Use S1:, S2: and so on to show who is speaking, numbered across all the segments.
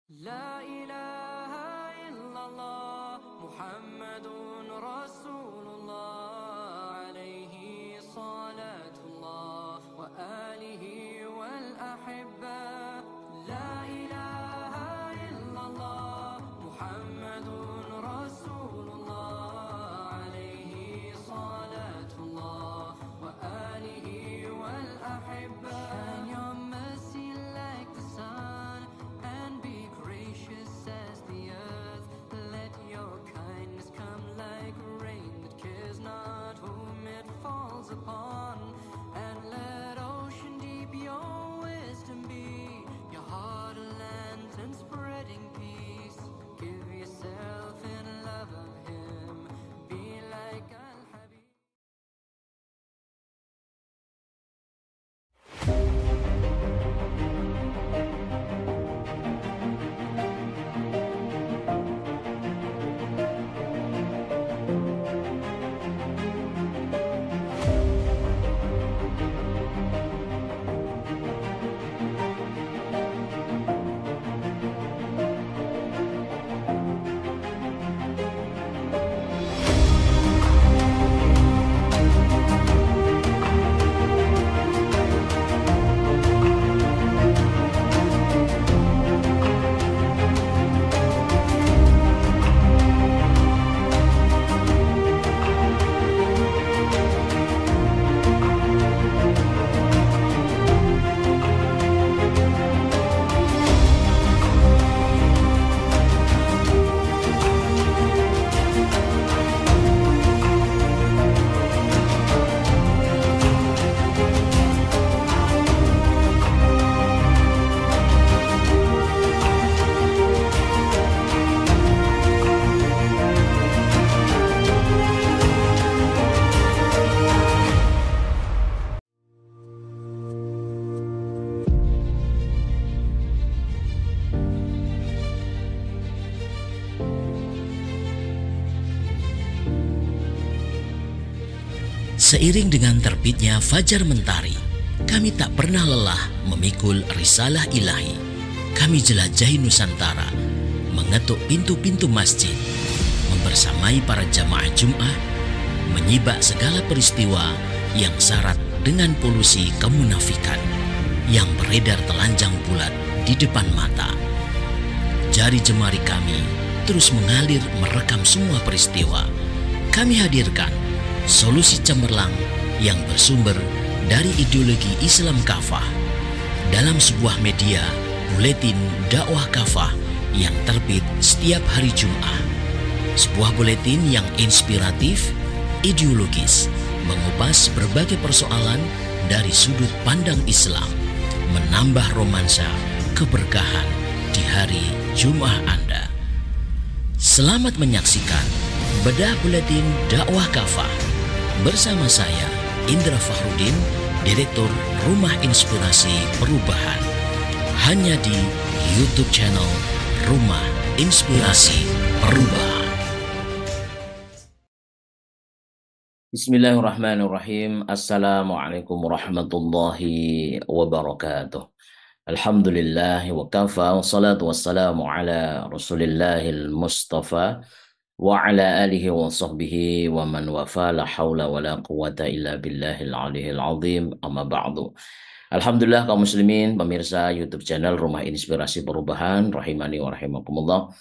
S1: لا إله إلا الله محمد رسول الله عليه صلاة الله وآله والأحبة لا إله إلا الله محمد رسول الله عليه صلاة الله وآله والأحبة. Shine your mercy like the sun and be gracious as the earth. Let your kindness come like rain that cares not whom it falls upon. And let ocean deep your wisdom be, your heart a lantern spreading peace. Give yourself in love of him, be like Al-Habib.
S2: Seiring dengan terbitnya fajar mentari, kami tak pernah lelah memikul risalah ilahi. Kami jelajahi Nusantara, mengetuk pintu-pintu masjid, membersamai para jamaah Jum'ah, menyibak segala peristiwa yang syarat dengan polusi kemunafikan yang beredar telanjang bulat di depan mata. Jari jemari kami terus mengalir merekam semua peristiwa. Kami hadirkan solusi cemerlang yang bersumber dari ideologi Islam kafah dalam sebuah media buletin dakwah kafah yang terbit setiap hari Jumat. Sebuah buletin yang inspiratif, ideologis, mengupas berbagai persoalan dari sudut pandang Islam, menambah romansa keberkahan di hari Jumat Anda. Selamat menyaksikan bedah buletin dakwah kafah bersama saya, Indra Fahrudin, Direktur Rumah Inspirasi Perubahan, hanya di YouTube channel Rumah Inspirasi Perubahan. Bismillahirrahmanirrahim. Assalamualaikum warahmatullahi wabarakatuh. Alhamdulillah wa kafa, wassalatu wassalamu ala rasulillahil mustafa wa ala alihi wa sahbihi wa man wafa, la hawla wa la quwata illa billahil aliyil azim, amma ba'du. Alhamdulillah kaum muslimin, pemirsa YouTube channel Rumah Inspirasi Perubahan, rahimani wa rahimakumullah.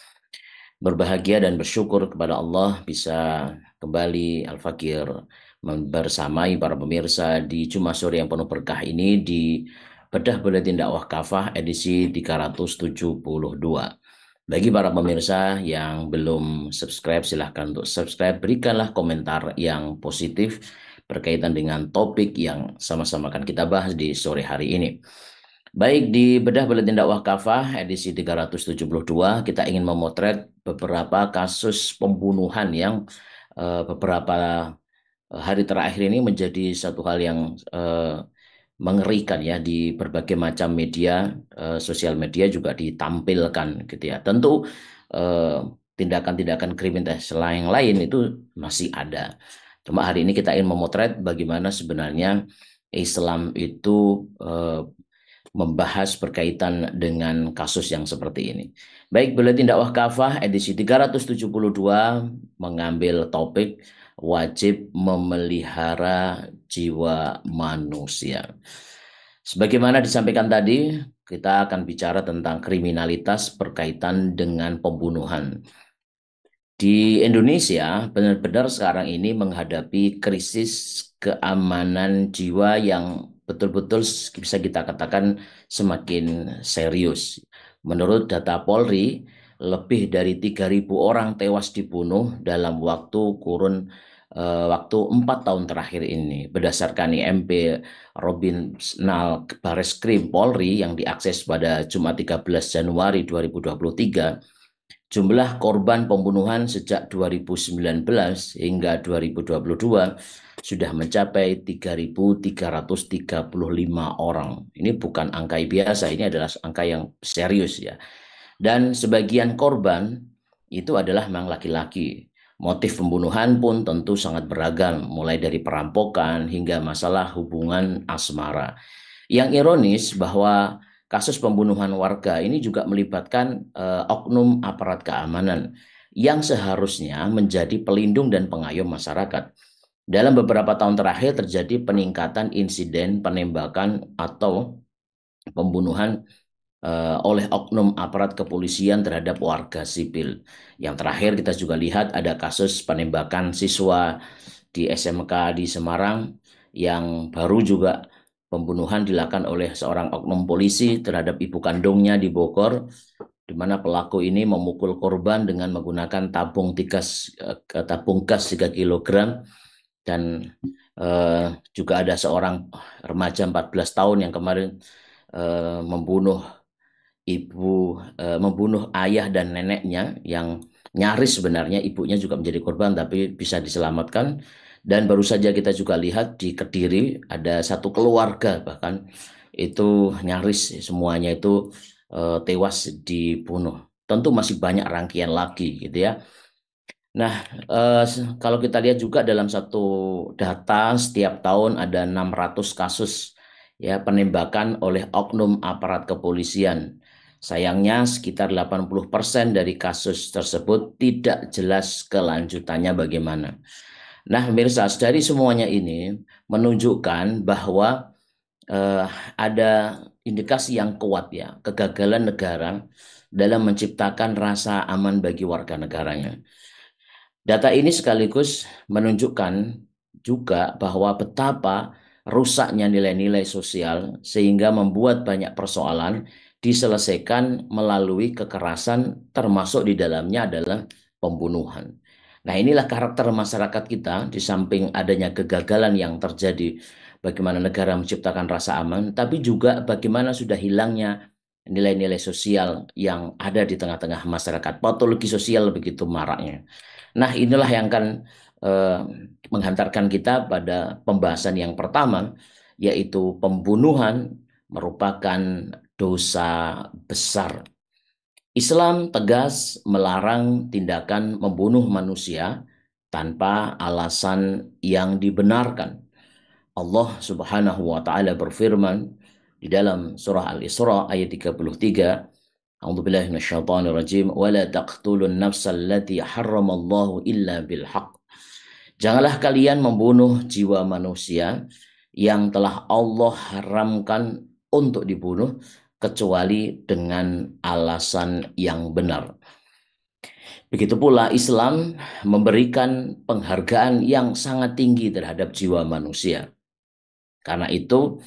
S2: Berbahagia dan bersyukur kepada Allah bisa kembali Al-Fakir membersamai para pemirsa di Jumat sore yang penuh berkah ini di bedah buletin dakwah kafah edisi 372. Bagi para pemirsa yang belum subscribe, silahkan untuk subscribe. Berikanlah komentar yang positif berkaitan dengan topik yang sama-sama akan kita bahas di sore hari ini. Baik, di bedah buletin dakwah kafah edisi 372, kita ingin memotret beberapa kasus pembunuhan yang beberapa hari terakhir ini menjadi satu hal yang mengerikan ya, di berbagai macam media, sosial media juga ditampilkan gitu ya. Tentu tindakan-tindakan kriminalitas yang lain itu masih ada. Cuma hari ini kita ingin memotret bagaimana sebenarnya Islam itu membahas berkaitan dengan kasus yang seperti ini. Baik, Buletin Dakwah Kafah edisi 372 mengambil topik wajib memelihara jiwa manusia. Sebagaimana disampaikan tadi, kita akan bicara tentang kriminalitas berkaitan dengan pembunuhan. Di Indonesia, benar-benar sekarang ini menghadapi krisis keamanan jiwa yang betul-betul bisa kita katakan semakin serius. Menurut data Polri, lebih dari 3.000 orang tewas dibunuh dalam waktu 4 tahun terakhir ini. Berdasarkan IMP Robinal Bareskrim Polri yang diakses pada Jumat 13 Januari 2023, jumlah korban pembunuhan sejak 2019 hingga 2022 sudah mencapai 3.335 orang. Ini bukan angka biasa, ini adalah angka yang serius ya. Dan sebagian korban itu adalah memang laki-laki. Motif pembunuhan pun tentu sangat beragam, mulai dari perampokan hingga masalah hubungan asmara. Yang ironis bahwa kasus pembunuhan warga ini juga melibatkan oknum aparat keamanan yang seharusnya menjadi pelindung dan pengayom masyarakat. Dalam beberapa tahun terakhir terjadi peningkatan insiden penembakan atau pembunuhan oleh oknum aparat kepolisian terhadap warga sipil. Yang terakhir kita juga lihat ada kasus penembakan siswa di SMK di Semarang, yang baru juga pembunuhan dilakukan oleh seorang oknum polisi terhadap ibu kandungnya di Bogor, di mana pelaku ini memukul korban dengan menggunakan tabung gas 3 kg. Dan juga ada seorang remaja 14 tahun yang kemarin membunuh ayah dan neneknya, yang nyaris sebenarnya ibunya juga menjadi korban tapi bisa diselamatkan. Dan baru saja kita juga lihat di Kediri ada satu keluarga bahkan itu nyaris semuanya itu tewas dibunuh. Tentu masih banyak rangkaian lagi gitu ya. Nah, kalau kita lihat juga dalam satu data, setiap tahun ada 600 kasus ya penembakan oleh oknum aparat kepolisian. Sayangnya sekitar 80% dari kasus tersebut tidak jelas kelanjutannya bagaimana. Nah, pemirsa, dari semuanya ini menunjukkan bahwa eh, ada indikasi yang kuat ya, kegagalan negara dalam menciptakan rasa aman bagi warga negaranya. Data ini sekaligus menunjukkan juga bahwa betapa rusaknya nilai-nilai sosial sehingga membuat banyak persoalan diselesaikan melalui kekerasan, termasuk di dalamnya adalah pembunuhan. Nah, inilah karakter masyarakat kita. Di samping adanya kegagalan yang terjadi bagaimana negara menciptakan rasa aman, tapi juga bagaimana sudah hilangnya nilai-nilai sosial yang ada di tengah-tengah masyarakat. Patologi sosial begitu maraknya. Nah, inilah yang akan eh, menghantarkan kita pada pembahasan yang pertama, yaitu pembunuhan merupakan dosa besar. Islam tegas melarang tindakan membunuh manusia tanpa alasan yang dibenarkan. Allah Subhanahu wa taala berfirman di dalam surah Al-Isra ayat 33, A'udzubillahi minasyaitonirrajim, wa la taqtulun nafsal lati harramallahu illa bil haqq. Janganlah kalian membunuh jiwa manusia yang telah Allah haramkan untuk dibunuh kecuali dengan alasan yang benar. Begitu pula Islam memberikan penghargaan yang sangat tinggi terhadap jiwa manusia. Karena itu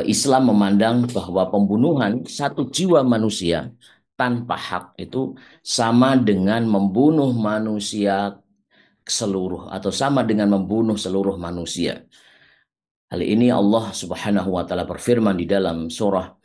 S2: Islam memandang bahwa pembunuhan satu jiwa manusia tanpa hak itu sama dengan membunuh manusia seluruh, atau sama dengan membunuh seluruh manusia. Hal ini Allah Subhanahu wa taala berfirman di dalam surah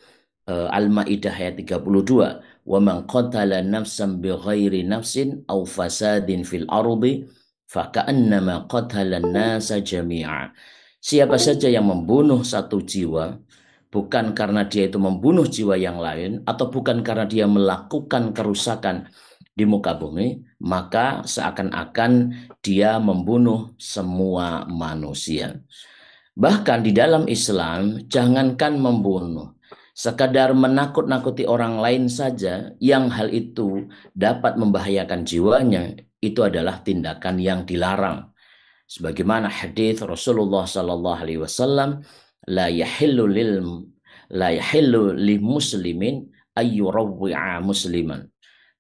S2: Al-Maidah ayat 32, "Wa man qatala nafsan bighairi nafsin aw fasadin fil ardi faka'annama qatala an-nasa jami'a." Siapa saja yang membunuh satu jiwa bukan karena dia itu membunuh jiwa yang lain atau bukan karena dia melakukan kerusakan di muka bumi, maka seakan-akan dia membunuh semua manusia. Bahkan di dalam Islam, jangankan membunuh, Sekadar menakut-nakuti orang lain saja yang hal itu dapat membahayakan jiwanya, itu adalah tindakan yang dilarang. Sebagaimana hadis Rasulullah sallallahu alaihi wasallam, la yahillu lil la yahillu li muslimin ayyurawwi'a musliman.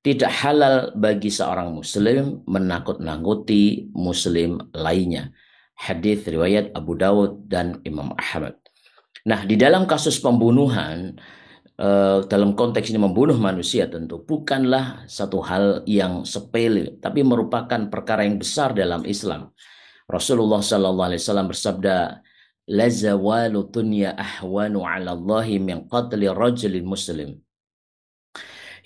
S2: Tidak halal bagi seorang muslim menakut-nakuti muslim lainnya. Hadis riwayat Abu Dawud dan Imam Ahmad. Nah, di dalam kasus pembunuhan, dalam konteks ini membunuh manusia tentu bukanlah satu hal yang sepele, tapi merupakan perkara yang besar dalam Islam. Rasulullah Sallallahu Alaihi Wasallam bersabda, "La zawalu dunya ahwanu 'ala Allahi min qatli rajulin muslim."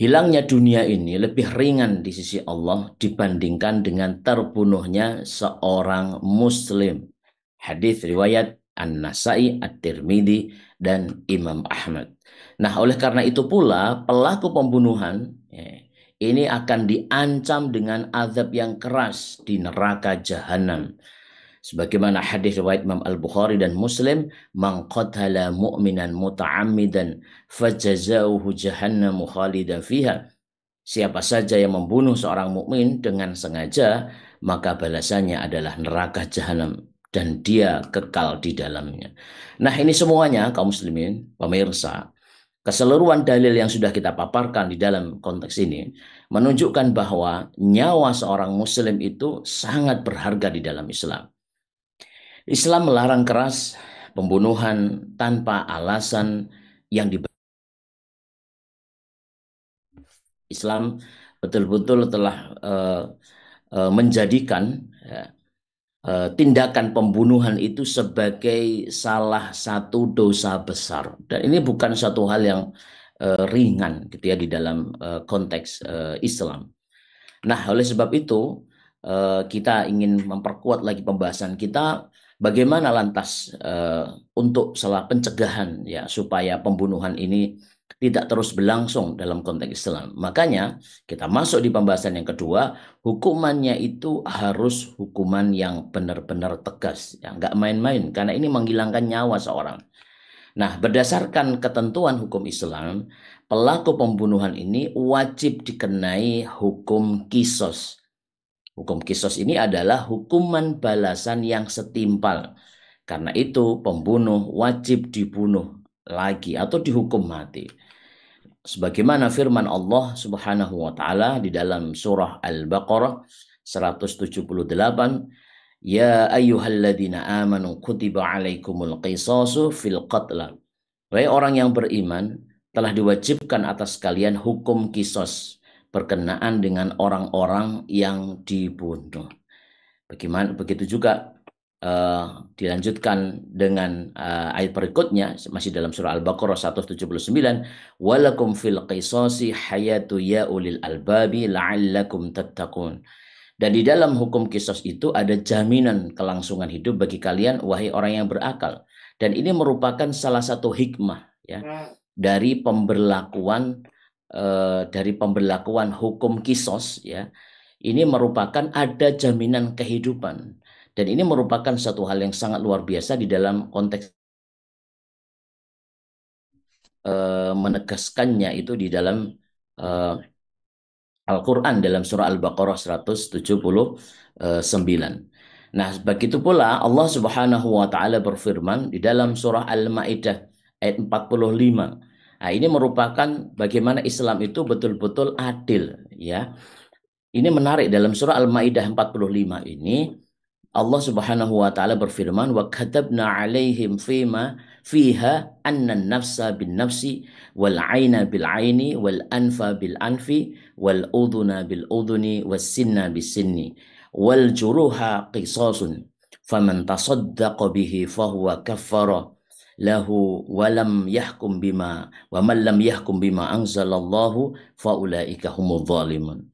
S2: Hilangnya dunia ini lebih ringan di sisi Allah dibandingkan dengan terbunuhnya seorang muslim. Hadis riwayat An-Nasai, At-Tirmidzi, dan Imam Ahmad. Nah, oleh karena itu pula pelaku pembunuhan ini akan diancam dengan azab yang keras di neraka jahanam. Sebagaimana hadis riwayat Imam Al-Bukhari dan Muslim, "Man qatala mu'minan muta'ammidan fajazauhu jahannamu khalidan fiha." Siapa saja yang membunuh seorang mukmin dengan sengaja, maka balasannya adalah neraka jahanam dan dia kekal di dalamnya. Nah, ini semuanya kaum muslimin, pemirsa, keseluruhan dalil yang sudah kita paparkan di dalam konteks ini menunjukkan bahwa nyawa seorang muslim itu sangat berharga di dalam Islam. Islam melarang keras pembunuhan tanpa alasan yang di Islam betul-betul telah menjadikan tindakan pembunuhan itu sebagai salah satu dosa besar, dan ini bukan satu hal yang ringan gitu ya di dalam konteks Islam. Nah, oleh sebab itu kita ingin memperkuat lagi pembahasan kita bagaimana lantas untuk salah pencegahan ya supaya pembunuhan ini tidak terus berlangsung dalam konteks Islam. Makanya kita masuk di pembahasan yang kedua, hukumannya itu harus hukuman yang benar-benar tegas, ya nggak main-main karena ini menghilangkan nyawa seorang. Nah, berdasarkan ketentuan hukum Islam, pelaku pembunuhan ini wajib dikenai hukum kisos. Hukum kisos ini adalah hukuman balasan yang setimpal. Karena itu, pembunuh wajib dibunuh lagi atau dihukum mati. Sebagaimana firman Allah Subhanahu wa taala di dalam surah Al-Baqarah 178, "Ya ayyuhalladzina amanu kutiba alaikumul qisasu fil qatla." Wahai orang yang beriman, telah diwajibkan atas kalian hukum kisos berkenaan dengan orang-orang yang dibunuh. Bagaimana begitu juga dilanjutkan dengan ayat berikutnya masih dalam surah Al-Baqarah 179, "Walakum fil qisasi hayatu ya ulil albabi la'allakum tattaqun." Dan di dalam hukum kisos itu ada jaminan kelangsungan hidup bagi kalian wahai orang yang berakal. Dan ini merupakan salah satu hikmah ya dari pemberlakuan hukum kisos ya. Ini merupakan ada jaminan kehidupan. Dan ini merupakan satu hal yang sangat luar biasa di dalam konteks menegaskannya itu di dalam Al-Quran dalam surah Al-Baqarah 179. Nah, begitu pula Allah Subhanahu wa taala berfirman di dalam surah Al-Maidah ayat 45. Nah, ini merupakan bagaimana Islam itu betul-betul adil ya. Ini menarik dalam surah Al-Maidah 45 ini Allah Subhanahu wa taala berfirman, "Wa katabna 'alaihim fiha anna an-nafsa bin-nafsi wal 'aina bil-'aini wal anfa bil-anfi wal udhuna bil-udhuni was sinna bis-sinni wal juruha qisasun faman tasaddaqa bihi fahuwa kaffara lahu wa lam yahkum bima wa man lam yahkum bima anzalallahu faulaika humudz zalimun."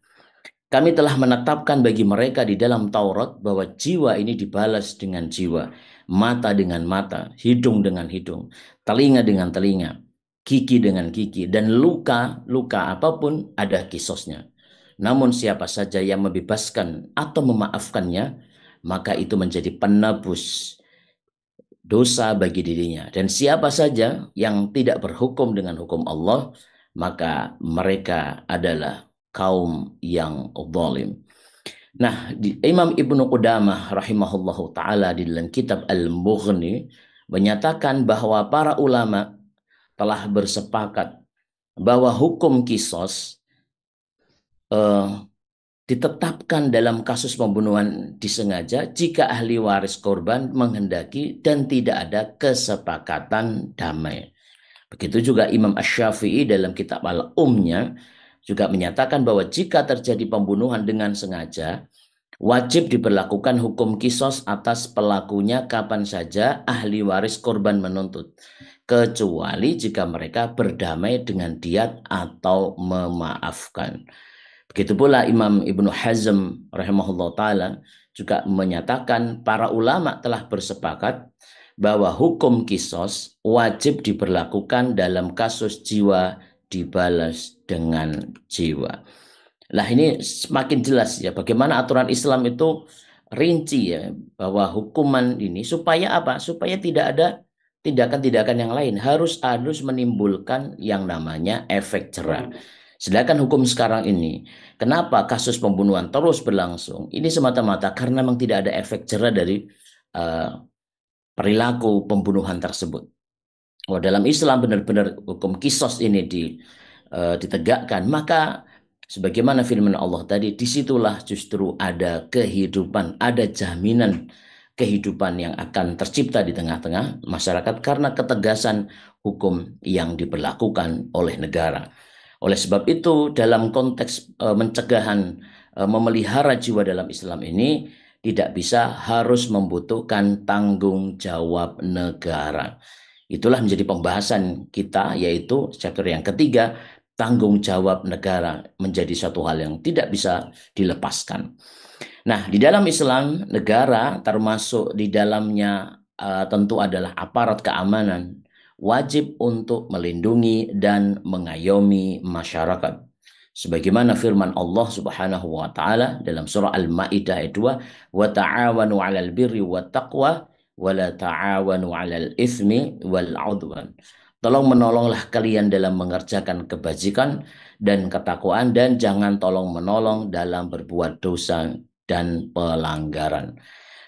S2: Kami telah menetapkan bagi mereka di dalam Taurat bahwa jiwa ini dibalas dengan jiwa, mata dengan mata, hidung dengan hidung, telinga dengan telinga, gigi dengan gigi, dan luka apapun ada kisosnya. Namun siapa saja yang membebaskan atau memaafkannya, maka itu menjadi penebus dosa bagi dirinya. Dan siapa saja yang tidak berhukum dengan hukum Allah, maka mereka adalah kaum yang zalim. Nah, Imam Ibnu Qudamah rahimahullahu taala di dalam kitab Al-Mughni menyatakan bahwa para ulama telah bersepakat bahwa hukum kisos eh, ditetapkan dalam kasus pembunuhan disengaja jika ahli waris korban menghendaki dan tidak ada kesepakatan damai. Begitu juga Imam Asy-Syafi'i dalam kitab Al-Umnya juga menyatakan bahwa jika terjadi pembunuhan dengan sengaja, wajib diberlakukan hukum kisos atas pelakunya kapan saja ahli waris korban menuntut, kecuali jika mereka berdamai dengan diat atau memaafkan. Begitu pula Imam Ibnu Hazm rahimahullah ta'ala juga menyatakan para ulama telah bersepakat bahwa hukum kisos wajib diberlakukan dalam kasus jiwa dibalas dengan jiwa. Lah ini semakin jelas ya bagaimana aturan Islam itu rinci ya bahwa hukuman ini supaya apa? Supaya tidak ada tindakan-tindakan yang lain, harus menimbulkan yang namanya efek jerah. Sedangkan hukum sekarang ini, kenapa kasus pembunuhan terus berlangsung? Ini semata-mata karena memang tidak ada efek jerah dari uh, perilaku pembunuhan tersebut. Oh, dalam Islam benar-benar hukum kisos ini ditegakkan, maka sebagaimana firman Allah tadi, disitulah justru ada kehidupan, ada jaminan kehidupan yang akan tercipta di tengah-tengah masyarakat karena ketegasan hukum yang diberlakukan oleh negara. Oleh sebab itu, dalam konteks mencegahan memelihara jiwa dalam Islam ini tidak bisa harus membutuhkan tanggung jawab negara. Itulah menjadi pembahasan kita, yaitu chapter yang ketiga, tanggung jawab negara menjadi satu hal yang tidak bisa dilepaskan. Nah, di dalam Islam, negara termasuk di dalamnya tentu adalah aparat keamanan, wajib untuk melindungi dan mengayomi masyarakat. Sebagaimana firman Allah Subhanahu wa taala dalam surah Al-Maidah ayat 2, "Wa ta'awanu 'alal birri wat taqwa wa la ta'awanu 'alal itsmi wal 'udwan." Tolong menolonglah kalian dalam mengerjakan kebajikan dan ketakwaan dan jangan tolong menolong dalam berbuat dosa dan pelanggaran.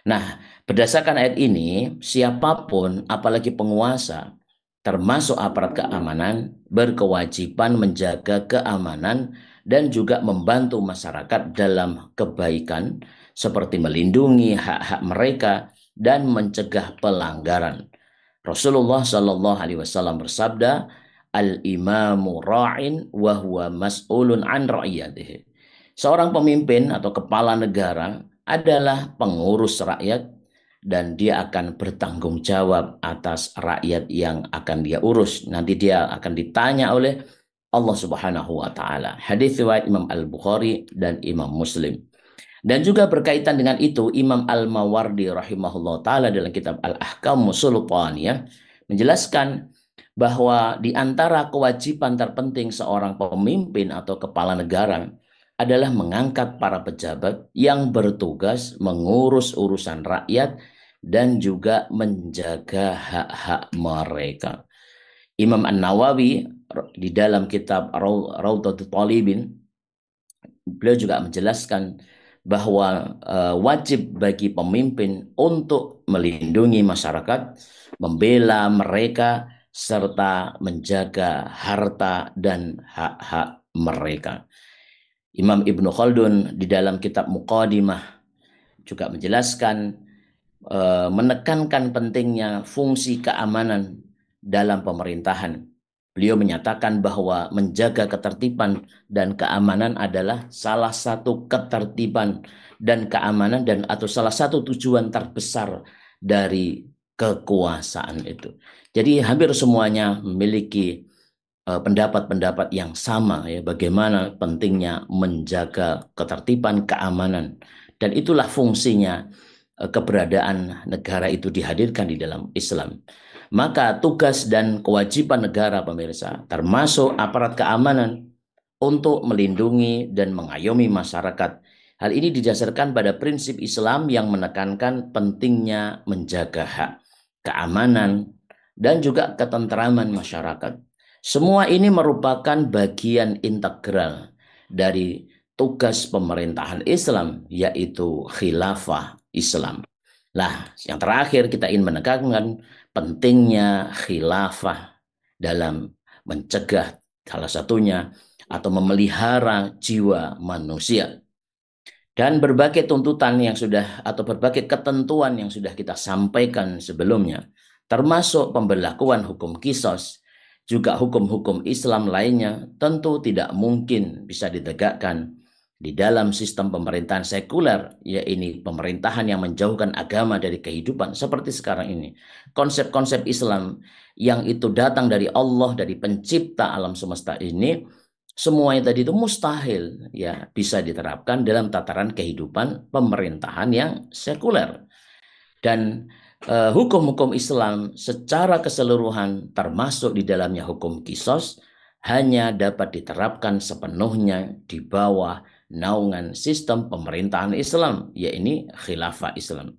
S2: Nah, berdasarkan ayat ini, siapapun apalagi penguasa termasuk aparat keamanan, berkewajiban menjaga keamanan dan juga membantu masyarakat dalam kebaikan seperti melindungi hak-hak mereka dan mencegah pelanggaran. Rasulullah Shallallahu Alaihi Wasallam bersabda, "Al-imamu ra'in wa huwa mas'ulun an ra'iyatihi." Seorang pemimpin atau kepala negara adalah pengurus rakyat dan dia akan bertanggung jawab atas rakyat yang akan dia urus. Nanti dia akan ditanya oleh Allah Subhanahu wa taala. Hadis riwayat Imam Al-Bukhari dan Imam Muslim. Dan juga berkaitan dengan itu Imam Al-Mawardi rahimahullah taala dalam kitab Al-Ahkam Sultaniyah menjelaskan bahwa di antara kewajiban terpenting seorang pemimpin atau kepala negara adalah mengangkat para pejabat yang bertugas mengurus urusan rakyat dan juga menjaga hak-hak mereka. Imam An-Nawawi di dalam kitab Raudhatul Talibin, beliau juga menjelaskan bahwa wajib bagi pemimpin untuk melindungi masyarakat, membela mereka, serta menjaga harta dan hak-hak mereka. Imam Ibnu Khaldun di dalam kitab Muqaddimah juga menjelaskan menekankan pentingnya fungsi keamanan dalam pemerintahan. Beliau menyatakan bahwa menjaga ketertiban dan keamanan adalah salah satu ketertiban dan keamanan dan atau salah satu tujuan terbesar dari kekuasaan itu. Jadi hampir semuanya memiliki pendapat-pendapat yang sama ya bagaimana pentingnya menjaga ketertiban keamanan dan itulah fungsinya keberadaan negara itu dihadirkan di dalam Islam. Maka tugas dan kewajiban negara pemirsa termasuk aparat keamanan untuk melindungi dan mengayomi masyarakat. Hal ini didasarkan pada prinsip Islam yang menekankan pentingnya menjaga hak. keamanan, dan juga ketentraman masyarakat. Semua ini merupakan bagian integral dari tugas pemerintahan Islam, yaitu khilafah Islam. Nah, yang terakhir kita ingin menekankan pentingnya khilafah dalam mencegah salah satunya atau memelihara jiwa manusia. Dan berbagai tuntutan yang sudah atau berbagai ketentuan yang sudah kita sampaikan sebelumnya, termasuk pemberlakuan hukum qisas, juga hukum-hukum Islam lainnya, tentu tidak mungkin bisa ditegakkan di dalam sistem pemerintahan sekuler, yaitu pemerintahan yang menjauhkan agama dari kehidupan seperti sekarang ini. Konsep-konsep Islam yang itu datang dari Allah, dari pencipta alam semesta ini, semuanya tadi itu mustahil ya bisa diterapkan dalam tataran kehidupan pemerintahan yang sekuler. Dan hukum-hukum Islam secara keseluruhan termasuk di dalamnya hukum qisas hanya dapat diterapkan sepenuhnya di bawah naungan sistem pemerintahan Islam, yaitu khilafah Islam.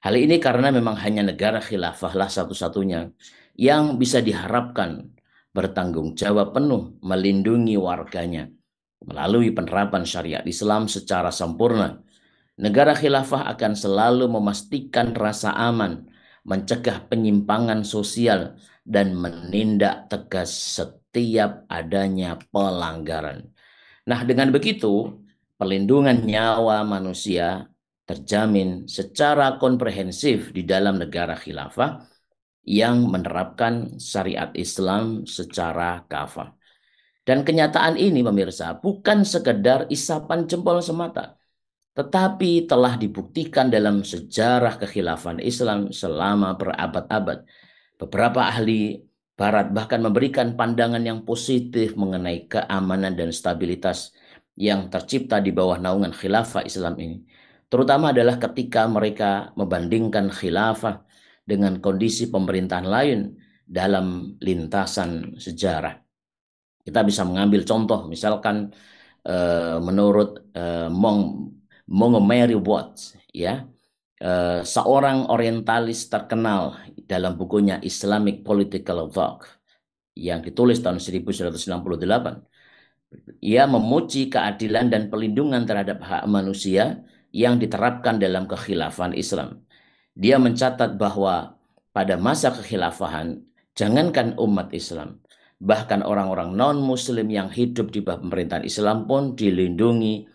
S2: Hal ini karena memang hanya negara khilafahlah satu-satunya yang bisa diharapkan bertanggung jawab penuh melindungi warganya melalui penerapan syariat Islam secara sempurna. Negara khilafah akan selalu memastikan rasa aman, mencegah penyimpangan sosial, dan menindak tegas setiap adanya pelanggaran. Nah, dengan begitu, perlindungan nyawa manusia terjamin secara komprehensif di dalam negara khilafah yang menerapkan syariat Islam secara kafah. Dan kenyataan ini pemirsa bukan sekedar isapan jempol semata, tetapi telah dibuktikan dalam sejarah kekhilafan Islam selama berabad-abad. Beberapa ahli Barat bahkan memberikan pandangan yang positif mengenai keamanan dan stabilitas yang tercipta di bawah naungan khilafah Islam ini. Terutama adalah ketika mereka membandingkan khilafah dengan kondisi pemerintahan lain dalam lintasan sejarah. Kita bisa mengambil contoh, misalkan menurut Montgomery Watts, ya, seorang orientalis terkenal dalam bukunya Islamic Political Thought yang ditulis tahun 1968. Ia memuji keadilan dan pelindungan terhadap hak manusia yang diterapkan dalam kekhilafan Islam. Dia mencatat bahwa pada masa kekhilafahan, jangankan umat Islam, bahkan orang-orang non-muslim yang hidup di bawah pemerintahan Islam pun dilindungi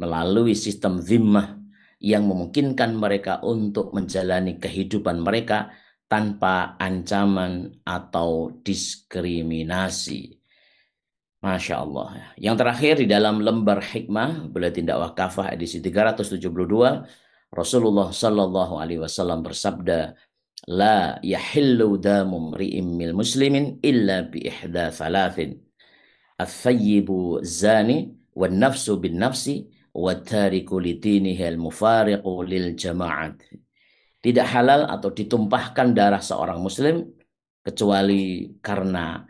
S2: melalui sistem zimmah yang memungkinkan mereka untuk menjalani kehidupan mereka tanpa ancaman atau diskriminasi. Masya Allah. Yang terakhir di dalam lembar hikmah, Buletin Dakwah Kafah edisi 372, Rasulullah Sallallahu Alaihi Wasallam bersabda, La yahillu damu mri'im mil muslimin illa bi ihda thalathin. Al-thayyibu zani, wal nafsu bin nafsi, wa tariku lidinihi al-mufariqu lil jama'at. Tidak halal atau ditumpahkan darah seorang muslim kecuali karena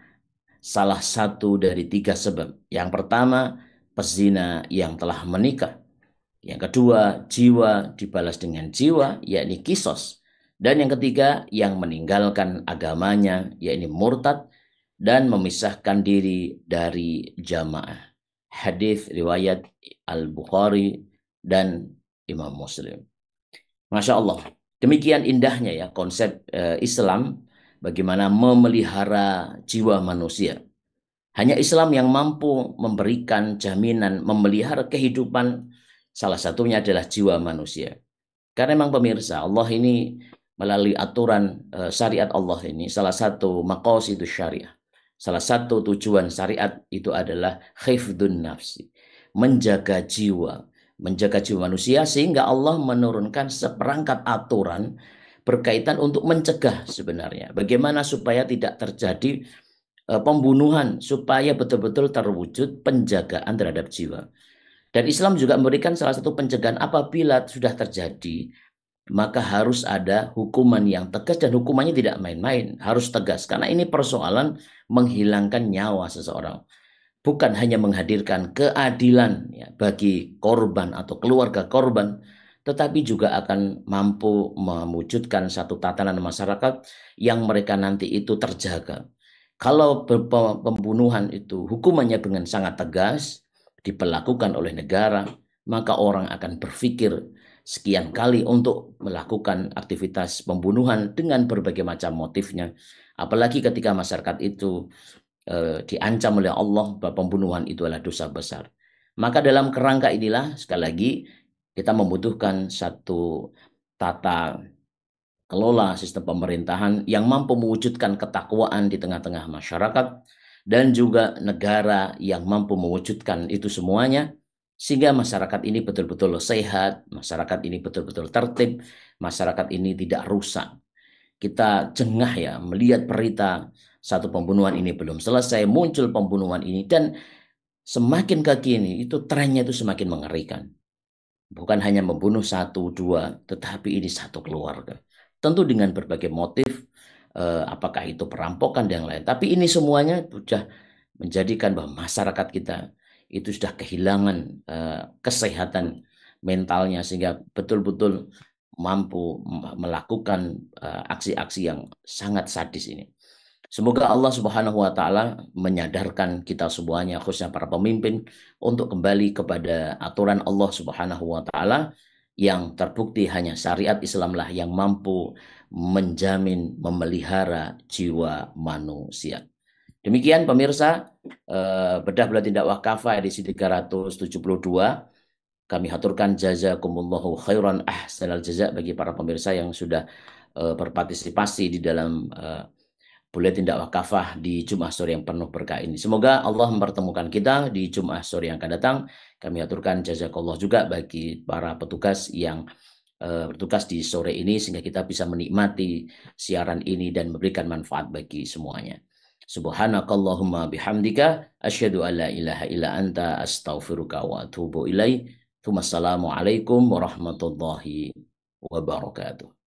S2: salah satu dari tiga sebab. Yang pertama, pezina yang telah menikah. Yang kedua, jiwa dibalas dengan jiwa, yakni kisos. Dan yang ketiga, yang meninggalkan agamanya, yakni murtad, dan memisahkan diri dari jamaah. Hadis riwayat Al-Bukhari dan Imam Muslim. Masya Allah. Demikian indahnya ya konsep Islam bagaimana memelihara jiwa manusia. Hanya Islam yang mampu memberikan jaminan memelihara kehidupan, salah satunya adalah jiwa manusia. Karena memang pemirsa, Allah ini melalui aturan syariat Allah ini, salah satu maqasidus syariah, salah satu tujuan syariat itu adalah khifdun nafsi, menjaga jiwa manusia, sehingga Allah menurunkan seperangkat aturan berkaitan untuk mencegah sebenarnya bagaimana supaya tidak terjadi pembunuhan, supaya betul-betul terwujud penjagaan terhadap jiwa. Dan Islam juga memberikan salah satu pencegahan apabila sudah terjadi, maka harus ada hukuman yang tegas, dan hukumannya tidak main-main, harus tegas, karena ini persoalan menghilangkan nyawa seseorang. Bukan hanya menghadirkan keadilan ya, bagi korban atau keluarga korban, tetapi juga akan mampu mewujudkan satu tatanan masyarakat yang mereka nanti itu terjaga. Kalau pembunuhan itu hukumannya dengan sangat tegas diperlakukan oleh negara, maka orang akan berpikir sekian kali untuk melakukan aktivitas pembunuhan dengan berbagai macam motifnya. Apalagi ketika masyarakat itu diancam oleh Allah bahwa pembunuhan itu adalah dosa besar. Maka dalam kerangka inilah sekali lagi kita membutuhkan satu tata kelola sistem pemerintahan yang mampu mewujudkan ketakwaan di tengah-tengah masyarakat dan juga negara yang mampu mewujudkan itu semuanya sehingga masyarakat ini betul-betul sehat, masyarakat ini betul-betul tertib, masyarakat ini tidak rusak. Kita jengah ya melihat berita satu pembunuhan ini belum selesai, muncul pembunuhan ini dan semakin ke kini itu trennya itu semakin mengerikan. Bukan hanya membunuh satu, dua, tetapi ini satu keluarga. Tentu dengan berbagai motif, apakah itu perampokan dan lain. Tapi ini semuanya sudah menjadikan bahwa masyarakat kita itu sudah kehilangan kesehatan mentalnya sehingga betul-betul mampu melakukan aksi-aksi yang sangat sadis ini. Semoga Allah Subhanahu wa taala menyadarkan kita semuanya khususnya para pemimpin untuk kembali kepada aturan Allah Subhanahu wa taala yang terbukti hanya syariat Islamlah yang mampu menjamin memelihara jiwa manusia. Demikian pemirsa, bedah bulat tindak wakafah edisi 372. Kami haturkan jazakumullahu khairan ahsanal jaza bagi para pemirsa yang sudah berpartisipasi di dalam Buletin Dakwah Kafah di Jumat sore yang penuh berkah ini. Semoga Allah mempertemukan kita di Jumat sore yang akan datang. Kami aturkan jazakallah juga bagi para petugas yang bertugas di sore ini sehingga kita bisa menikmati siaran ini dan memberikan manfaat bagi semuanya. Subhanakallahumma bihamdika asyhadu an la ilaha illa anta astaghfiruka wa atubu ilaik. Wassalamualaikum warahmatullahi wabarakatuh.